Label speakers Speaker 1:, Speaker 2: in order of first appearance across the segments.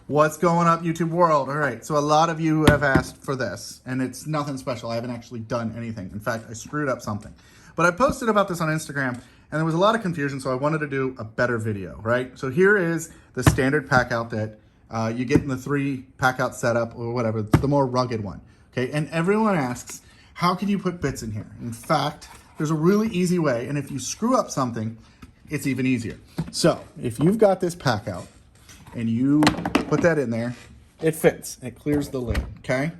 Speaker 1: What's going up, YouTube world? All right, so a lot of you have asked for this, and it's nothing special. I haven't actually done anything. In fact, I screwed up something. But I posted about this on Instagram, and there was a lot of confusion, so I wanted to do a better video, right? So here is the standard pack out that you get in the 3 pack out setup or whatever, the more rugged one, okay? And everyone asks, how can you put bits in here? In fact, there's a really easy way, and if you screw up something, it's even easier. So if you've got this pack out, and you put that in there, it fits. It clears the lid, okay?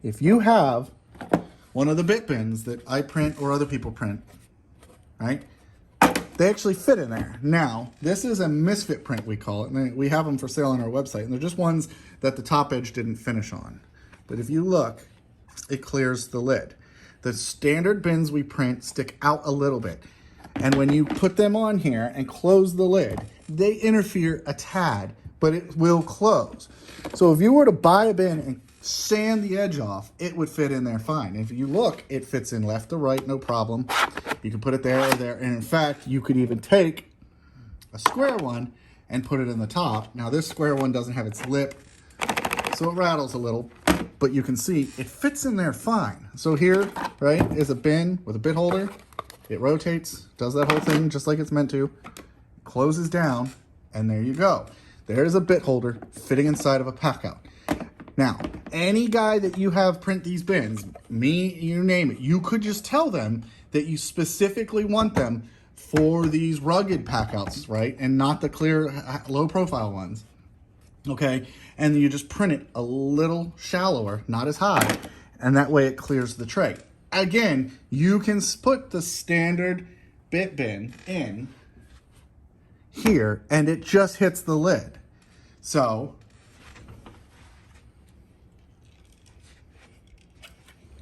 Speaker 1: If you have one of the bit bins that I print or other people print, right? They actually fit in there. Now, this is a misfit print, we call it, and we have them for sale on our website, and they're just ones that the top edge didn't finish on. But if you look, it clears the lid. The standard bins we print stick out a little bit. And when you put them on here and close the lid, they interfere a tad, but it will close. So if you were to buy a bin and sand the edge off, it would fit in there fine. If you look, it fits in left to right, no problem. You can put it there or there. And in fact, you could even take a square one and put it in the top. Now this square one doesn't have its lip, so it rattles a little, but you can see it fits in there fine. So here, right, is a bin with a bit holder. It rotates, does that whole thing just like it's meant to, closes down, and there you go. There's a bit holder fitting inside of a pack out. Now, any guy that you have print these bins, me, you name it, you could just tell them that you specifically want them for these rugged pack outs, right? And not the clear, low profile ones, okay? And you just print it a little shallower, not as high, and that way it clears the tray. Again, you can put the standard bit bin in here and it just hits the lid. So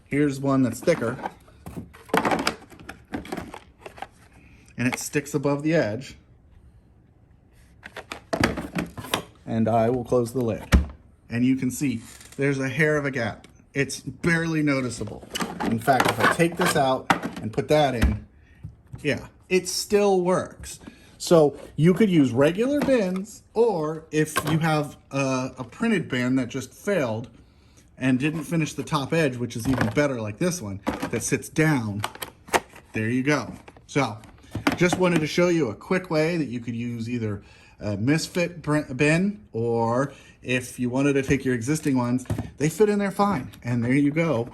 Speaker 1: here's one that's thicker and it sticks above the edge, and I will close the lid and you can see there's a hair of a gap. It's barely noticeable. In fact, if I take this out and put that in, yeah, it still works. So you could use regular bins, or if you have a printed bin that just failed and didn't finish the top edge, which is even better like this one, that sits down, there you go. So just wanted to show you a quick way that you could use either a misfit bin, or if you wanted to take your existing ones, they fit in there fine. And there you go.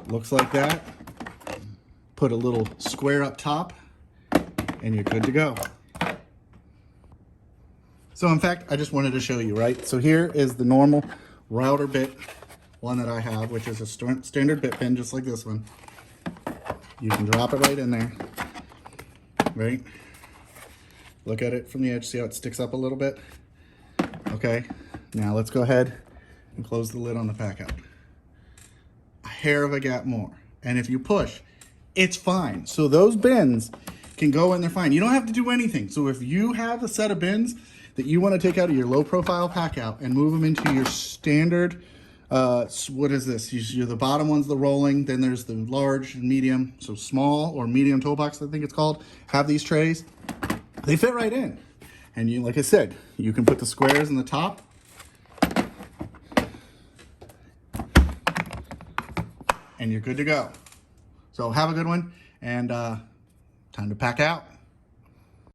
Speaker 1: Looks like that. Put a little square up top and you're good to go. So in fact, I just wanted to show you, right? So here is the normal router bit one that I have, which is a standard bit bin, just like this one. You can drop it right in there, right? Look at it from the edge, see how it sticks up a little bit? Okay, now let's go ahead and close the lid on the pack out. A hair of a gap more. And if you push, it's fine. So those bins can go in there fine. You don't have to do anything. So if you have a set of bins that you want to take out of your low profile pack out and move them into your standard, what is this? You're the bottom one's the rolling, then there's the large and medium, so small or medium toolbox, I think it's called, have these trays. They fit right in. And you, like I said, you can put the squares in the top. And you're good to go. So have a good one, and time to pack out.